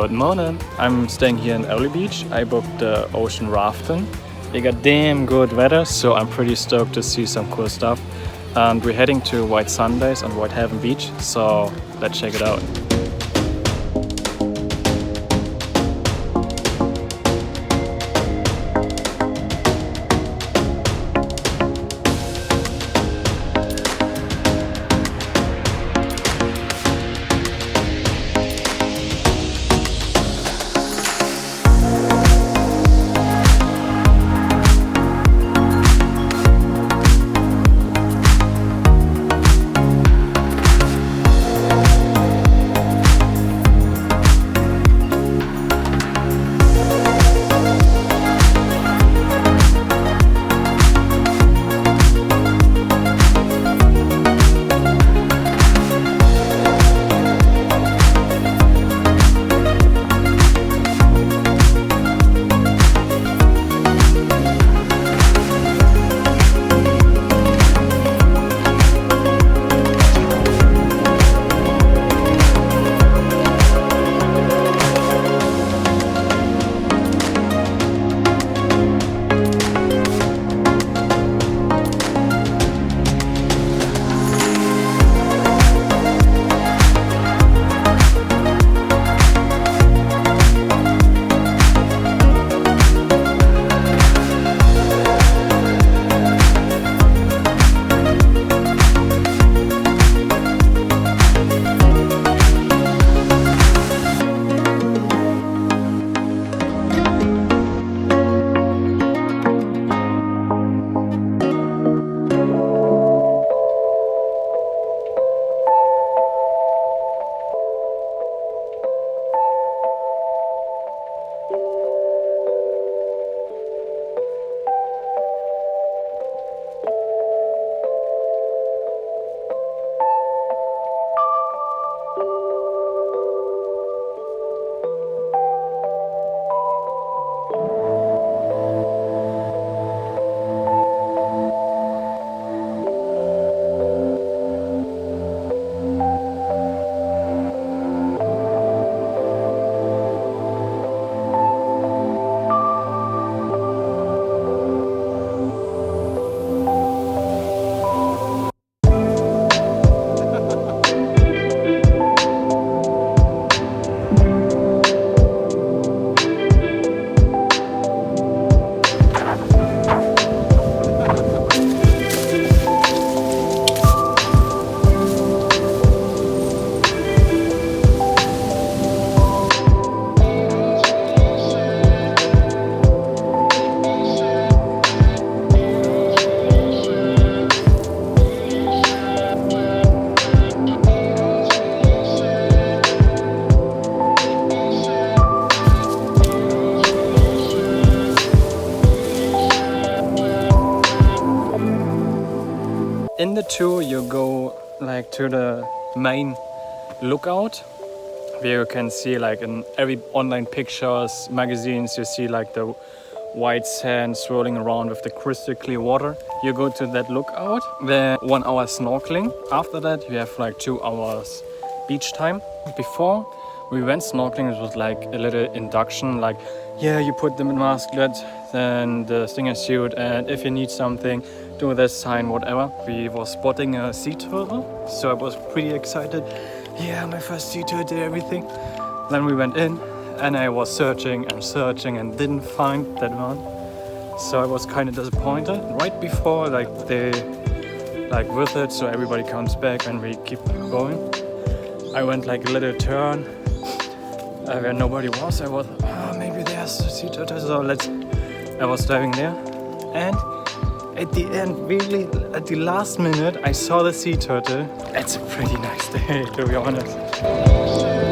Good morning. I'm staying here in Early Beach. I booked the ocean rafting. They got damn good weather, so I'm pretty stoked to see some cool stuff. And we're heading to Whitsundays on Whitehaven Beach, so let's check it out. In the tour you go like to the main lookout, where you can see like in every online pictures, magazines, you see like the white sand swirling around with the crystal clear water. You go to that lookout, there 1 hour snorkeling. After that you have like 2 hours beach time. Before we went snorkeling, it was like a little induction, like yeah, you put the masklet, then the stinger suit, and if you need something, do this sign, whatever. We were spotting a sea turtle, so I was pretty excited. Yeah, my first sea turtle, everything. Then we went in, and I was searching and didn't find that one. So I was kind of disappointed. Right before they with it, so everybody comes back and we keep going. I went like a little turn where nobody was. I was, maybe there's a sea turtle, so I was diving there. And at the end, really at the last minute, I saw the sea turtle. It's a pretty nice day, to be honest.